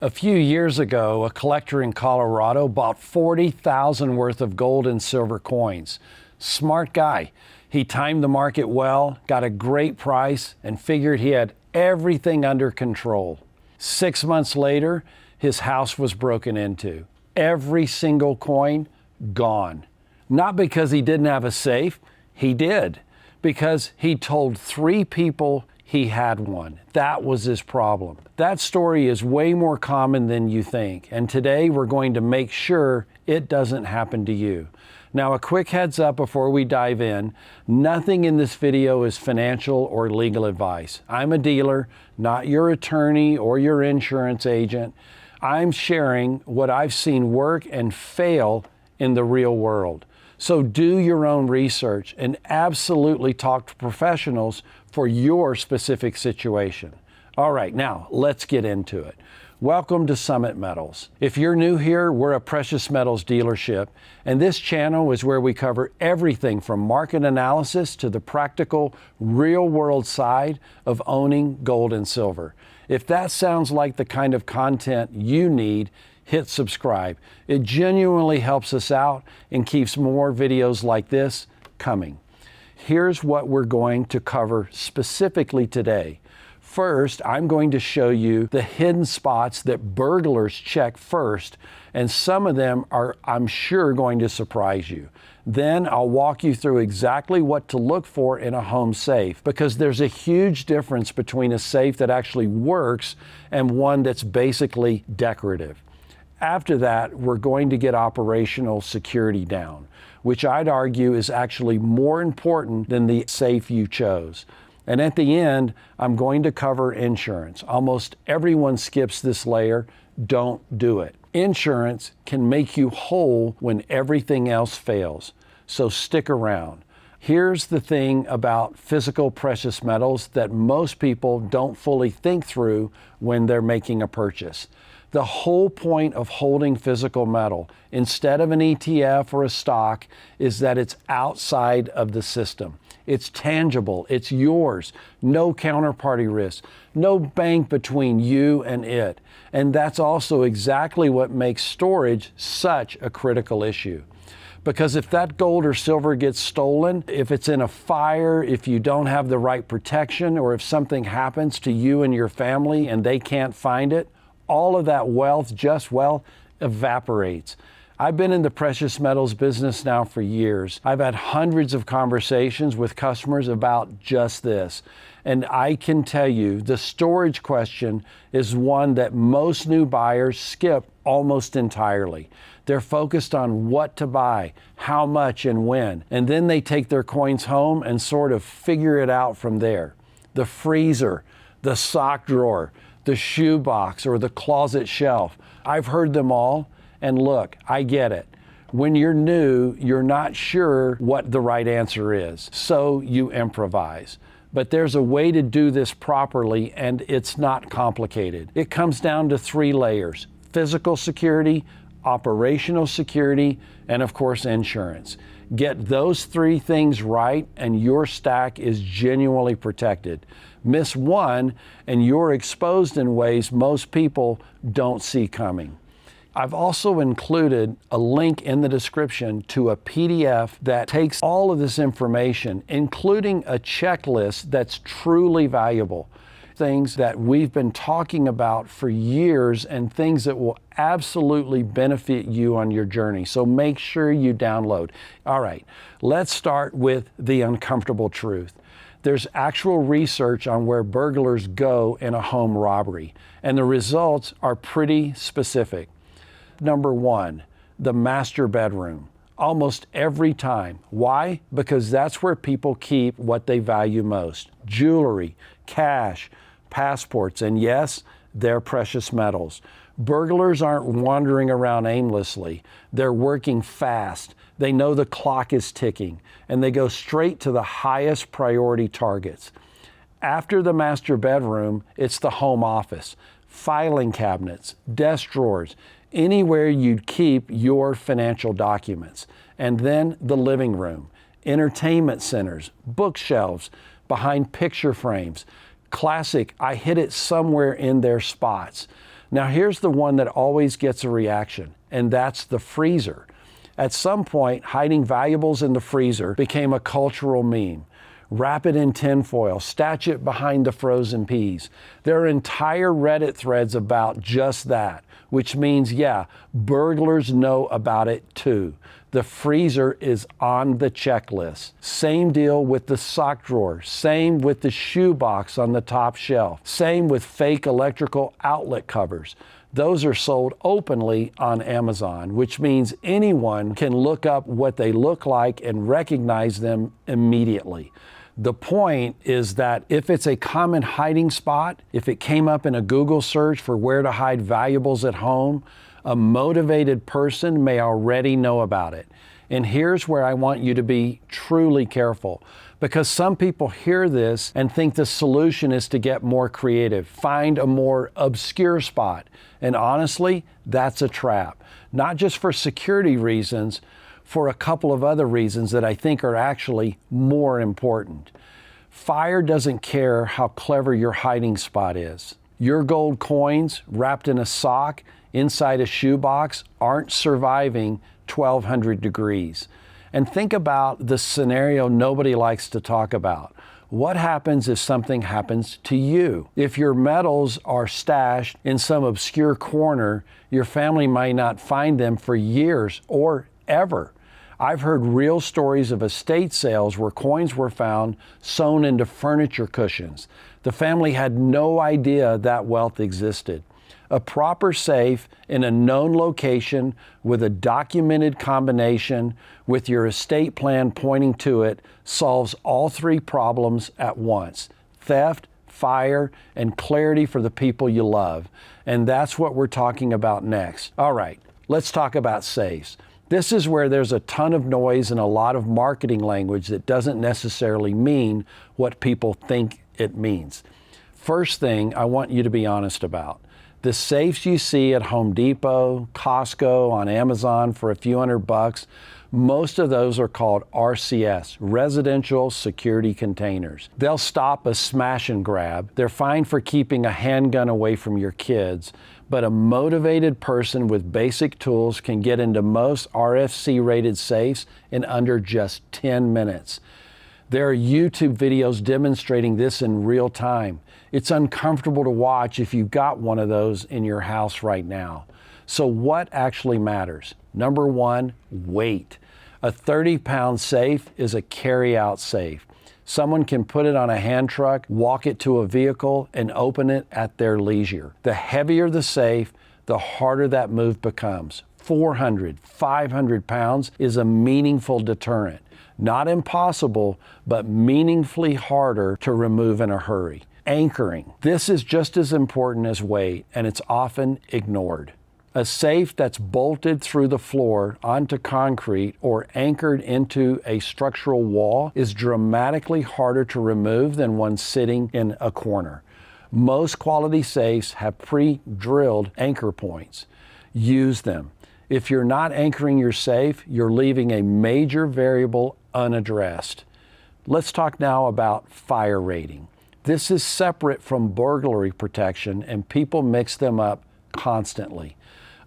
A few years ago, a collector in Colorado bought 40,000 worth of gold and silver coins. Smart guy. He timed the market well, got a great price, and figured he had everything under control. 6 months later, his house was broken into. Every single coin gone. Not because he didn't have a safe, he did. Because he told 3 people he had one. That was his problem. That story is way more common than you think, and today we're going to make sure it doesn't happen to you. Now, a quick heads up before we dive in, nothing in this video is financial or legal advice. I'm a dealer, not your attorney or your insurance agent. I'm sharing what I've seen work and fail in the real world. So do your own research and absolutely talk to professionals for your specific situation. All right, now let's get into it. Welcome to Summit Metals. If you're new here, we're a precious metals dealership, and this channel is where we cover everything from market analysis to the practical, real-world side of owning gold and silver. If that sounds like the kind of content you need, hit subscribe. It genuinely helps us out and keeps more videos like this coming. Here's what we're going to cover specifically today. First, I'm going to show you the hidden spots that burglars check first, and some of them are, I'm sure, going to surprise you. Then I'll walk you through exactly what to look for in a home safe, because there's a huge difference between a safe that actually works and one that's basically decorative. After that, we're going to get operational security down, which I'd argue is actually more important than the safe you chose. And at the end, I'm going to cover insurance. Almost everyone skips this layer. Don't do it. Insurance can make you whole when everything else fails. So stick around. Here's the thing about physical precious metals that most people don't fully think through when they're making a purchase. The whole point of holding physical metal, instead of an ETF or a stock, is that it's outside of the system. It's tangible, it's yours, no counterparty risk, no bank between you and it. And that's also exactly what makes storage such a critical issue. Because if that gold or silver gets stolen, if it's in a fire, if you don't have the right protection, or if something happens to you and your family and they can't find it, all of that wealth just, well, evaporates. I've been in the precious metals business now for years. I've had hundreds of conversations with customers about just this. And I can tell you the storage question is one that most new buyers skip almost entirely. They're focused on what to buy, how much and when. And then they take their coins home and sort of figure it out from there. The freezer, the sock drawer, the shoe box, or the closet shelf. I've heard them all, and look, I get it. When you're new, you're not sure what the right answer is, so you improvise. But there's a way to do this properly, and it's not complicated. It comes down to 3 layers: physical security, operational security, and of course, insurance. Get those 3 things right, and your stack is genuinely protected. Miss one, and you're exposed in ways most people don't see coming. I've also included a link in the description to a PDF that takes all of this information, including a checklist that's truly valuable. Things that we've been talking about for years and things that will absolutely benefit you on your journey. So make sure you download. All right, let's start with the uncomfortable truth. There's actual research on where burglars go in a home robbery, and the results are pretty specific. Number 1, the master bedroom. Almost every time. Why? Because that's where people keep what they value most: jewelry, cash, passports, and yes, they're precious metals. Burglars aren't wandering around aimlessly. They're working fast. They know the clock is ticking, and they go straight to the highest priority targets. After the master bedroom, it's the home office, filing cabinets, desk drawers, anywhere you'd keep your financial documents. And then the living room, entertainment centers, bookshelves, behind picture frames. Classic, I hid it somewhere in their spots. Now here's the one that always gets a reaction, and that's the freezer. At some point, hiding valuables in the freezer became a cultural meme. Wrap it in tinfoil, stash it behind the frozen peas. There are entire Reddit threads about just that, which means, yeah, burglars know about it too. The freezer is on the checklist. Same deal with the sock drawer. Same with the shoe box on the top shelf. Same with fake electrical outlet covers. Those are sold openly on Amazon, which means anyone can look up what they look like and recognize them immediately. The point is that if it's a common hiding spot, if it came up in a Google search for where to hide valuables at home, a motivated person may already know about it. And here's where I want you to be truly careful, because some people hear this and think the solution is to get more creative, find a more obscure spot. And honestly, that's a trap, not just for security reasons, for a couple of other reasons that I think are actually more important. Fire doesn't care how clever your hiding spot is. Your gold coins wrapped in a sock inside a shoebox aren't surviving 1200 degrees. And think about the scenario nobody likes to talk about. What happens if something happens to you? If your metals are stashed in some obscure corner, your family might not find them for years or ever. I've heard real stories of estate sales where coins were found sewn into furniture cushions. The family had no idea that wealth existed. A proper safe in a known location with a documented combination with your estate plan pointing to it solves all three problems at once: theft, fire, and clarity for the people you love. And that's what we're talking about next. All right, let's talk about safes. This is where there's a ton of noise and a lot of marketing language that doesn't necessarily mean what people think it means. First thing I want you to be honest about: the safes you see at Home Depot, Costco, on Amazon for a few $100, most of those are called RCS, residential security containers. They'll stop a smash and grab. They're fine for keeping a handgun away from your kids, but a motivated person with basic tools can get into most RFC rated safes in under just 10 minutes. There are YouTube videos demonstrating this in real time. It's uncomfortable to watch if you've got one of those in your house right now. So what actually matters? Number one, weight. A 30-pound safe is a carry-out safe. Someone can put it on a hand truck, walk it to a vehicle, and open it at their leisure. The heavier the safe, the harder that move becomes. 400, 500 pounds is a meaningful deterrent. Not impossible, but meaningfully harder to remove in a hurry. Anchoring. This is just as important as weight, and it's often ignored. A safe that's bolted through the floor onto concrete or anchored into a structural wall is dramatically harder to remove than one sitting in a corner. Most quality safes have pre-drilled anchor points. Use them. If you're not anchoring your safe, you're leaving a major variable unaddressed. Let's talk now about fire rating. This is separate from burglary protection, and people mix them up constantly.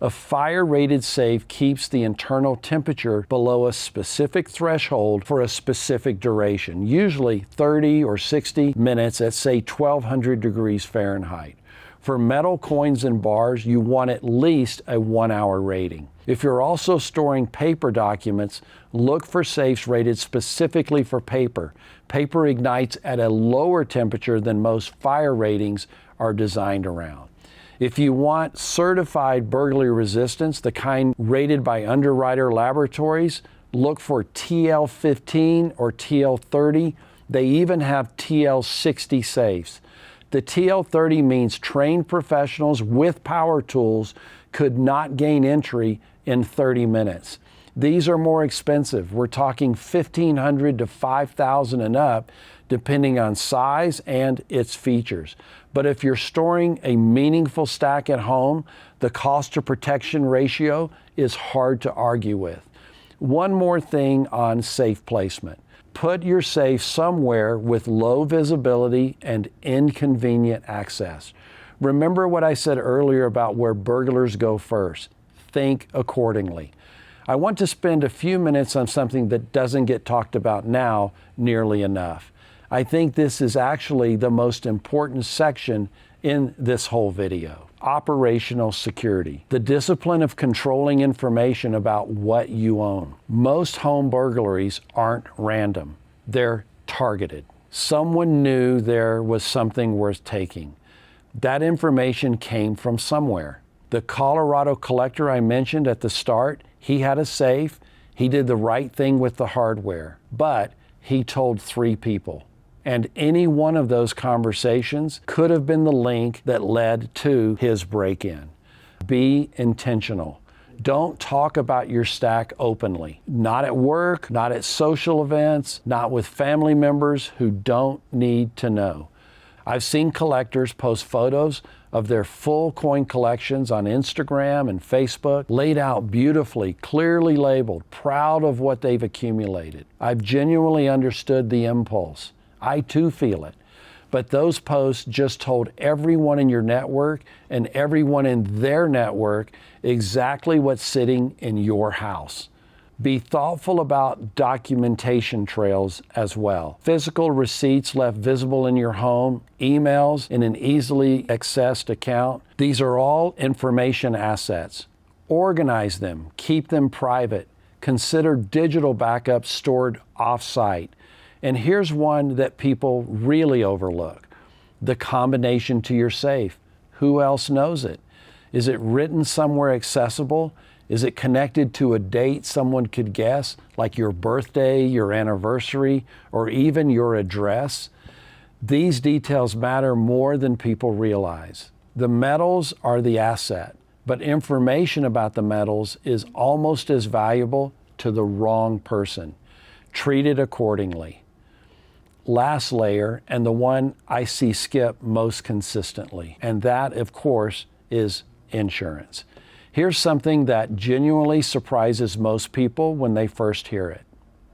A fire-rated safe keeps the internal temperature below a specific threshold for a specific duration, usually 30 or 60 minutes at, say, 1200 degrees Fahrenheit. For metal coins and bars, you want at least a 1-hour rating. If you're also storing paper documents, look for safes rated specifically for paper. Paper ignites at a lower temperature than most fire ratings are designed around. If you want certified burglary resistance, the kind rated by Underwriter Laboratories, look for TL15 or TL30. They even have TL60 safes. The TL30 means trained professionals with power tools could not gain entry in 30 minutes. These are more expensive. We're talking $1,500 to $5,000 and up, depending on size and its features. But if you're storing a meaningful stack at home, the cost to protection ratio is hard to argue with. One more thing on safe placement. Put your safe somewhere with low visibility and inconvenient access. Remember what I said earlier about where burglars go first. Think accordingly. I want to spend a few minutes on something that doesn't get talked about now nearly enough. I think this is actually the most important section in this whole video. Operational security, the discipline of controlling information about what you own. Most home burglaries aren't random. They're targeted. Someone knew there was something worth taking. That information came from somewhere. The Colorado collector I mentioned at the start, he had a safe. He did the right thing with the hardware, but he told 3 people. And any one of those conversations could have been the link that led to his break-in. Be intentional. Don't talk about your stack openly. Not at work, not at social events, not with family members who don't need to know. I've seen collectors post photos of their full coin collections on Instagram and Facebook, laid out beautifully, clearly labeled, proud of what they've accumulated. I've genuinely understood the impulse. I too feel it. But those posts just told everyone in your network and everyone in their network exactly what's sitting in your house. Be thoughtful about documentation trails as well. Physical receipts left visible in your home, emails in an easily accessed account. These are all information assets. Organize them, keep them private. Consider digital backups stored off-site. And here's one that people really overlook: the combination to your safe. Who else knows it? Is it written somewhere accessible? Is it connected to a date someone could guess, like your birthday, your anniversary, or even your address? These details matter more than people realize. The metals are the asset, but information about the metals is almost as valuable to the wrong person. Treat it accordingly. Last layer, and the one I see skip most consistently, and that, of course, is insurance. Here's something that genuinely surprises most people when they first hear it.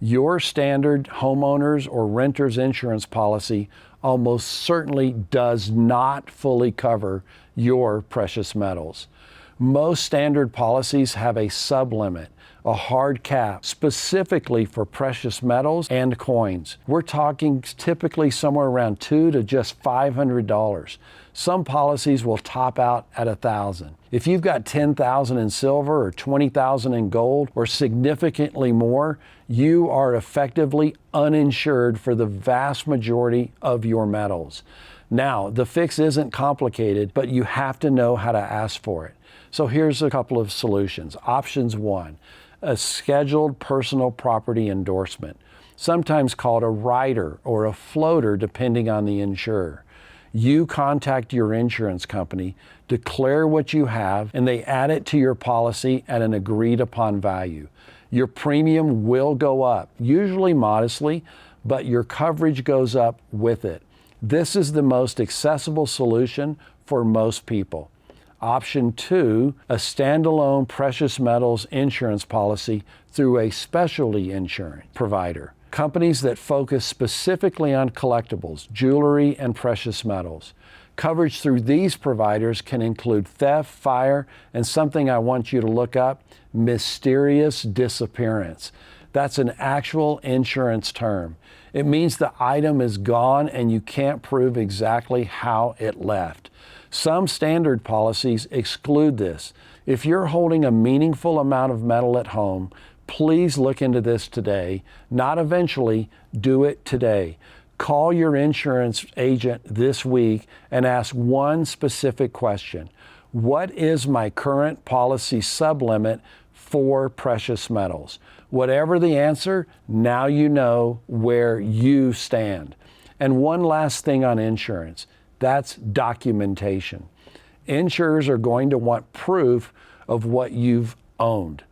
Your standard homeowners or renters insurance policy almost certainly does not fully cover your precious metals. Most standard policies have a sublimit, a hard cap, specifically for precious metals and coins. We're talking typically somewhere around $200 to just $500. Some policies will top out at $1,000. If you've got $10,000 in silver or $20,000 in gold or significantly more, you are effectively uninsured for the vast majority of your metals. Now, the fix isn't complicated, but you have to know how to ask for it. So here's a couple of solutions. Options 1, a scheduled personal property endorsement, sometimes called a rider or a floater depending on the insurer. You contact your insurance company, declare what you have, and they add it to your policy at an agreed upon value. Your premium will go up, usually modestly, but your coverage goes up with it. This is the most accessible solution for most people. Option 2, a standalone precious metals insurance policy through a specialty insurance provider. Companies that focus specifically on collectibles, jewelry, and precious metals. Coverage through these providers can include theft, fire, and something I want you to look up, mysterious disappearance. That's an actual insurance term. It means the item is gone and you can't prove exactly how it left. Some standard policies exclude this. If you're holding a meaningful amount of metal at home, please look into this today. Not eventually, do it today. Call your insurance agent this week and ask one specific question. What is my current policy sublimit for precious metals? Whatever the answer, now you know where you stand. And one last thing on insurance, that's documentation. Insurers are going to want proof of what you've owned.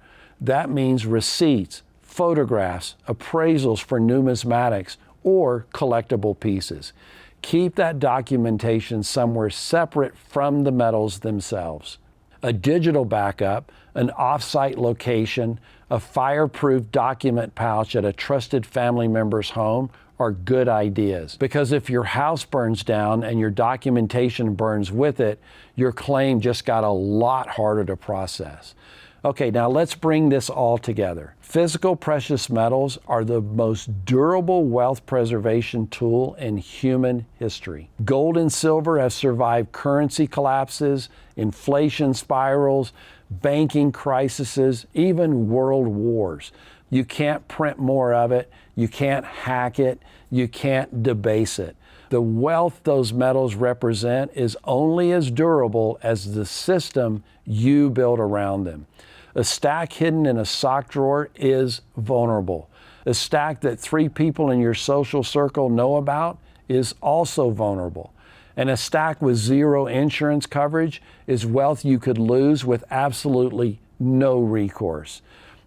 That means receipts, photographs, appraisals for numismatics, or collectible pieces. Keep that documentation somewhere separate from the metals themselves. A digital backup, an off-site location, a fireproof document pouch at a trusted family member's home are good ideas. Because if your house burns down and your documentation burns with it, your claim just got a lot harder to process. Okay, now let's bring this all together. Physical precious metals are the most durable wealth preservation tool in human history. Gold and silver have survived currency collapses, inflation spirals, banking crises, even world wars. You can't print more of it, you can't hack it, you can't debase it. The wealth those metals represent is only as durable as the system you build around them. A stack hidden in a sock drawer is vulnerable. A stack that 3 people in your social circle know about is also vulnerable. And a stack with 0 insurance coverage is wealth you could lose with absolutely no recourse.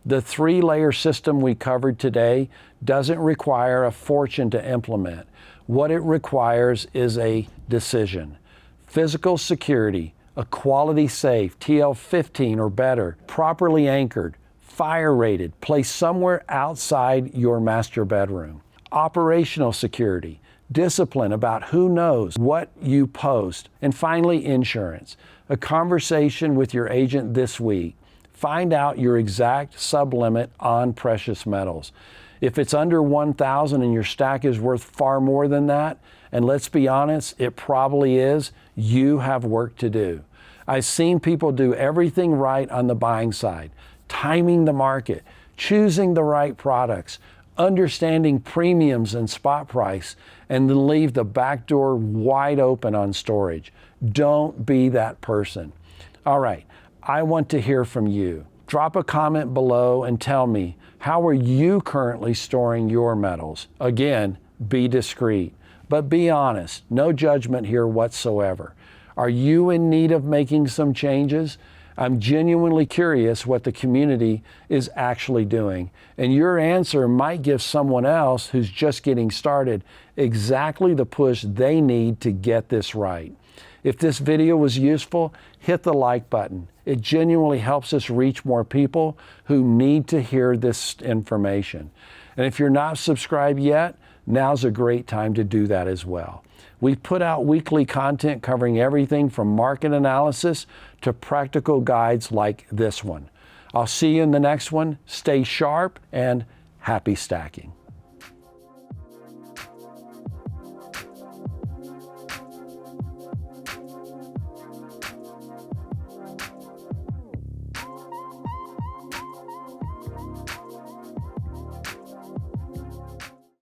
The 3-layer system we covered today doesn't require a fortune to implement. What it requires is a decision. Physical security, a quality safe, TL15 or better, properly anchored, fire rated, placed somewhere outside your master bedroom. Operational security, discipline about who knows what you post. And finally, insurance. A conversation with your agent this week. Find out your exact sublimit on precious metals. If it's under 1,000 and your stack is worth far more than that, and let's be honest, it probably is, you have work to do. I've seen people do everything right on the buying side, timing the market, choosing the right products, understanding premiums and spot price, and then leave the back door wide open on storage. Don't be that person. All right, I want to hear from you. Drop a comment below and tell me, how are you currently storing your metals? Again, be discreet, but be honest. No judgment here whatsoever. Are you in need of making some changes? I'm genuinely curious what the community is actually doing, and your answer might give someone else who's just getting started exactly the push they need to get this right. If this video was useful, hit the like button. It genuinely helps us reach more people who need to hear this information. And if you're not subscribed yet, now's a great time to do that as well. We put out weekly content covering everything from market analysis to practical guides like this one. I'll see you in the next one. Stay sharp and happy stacking.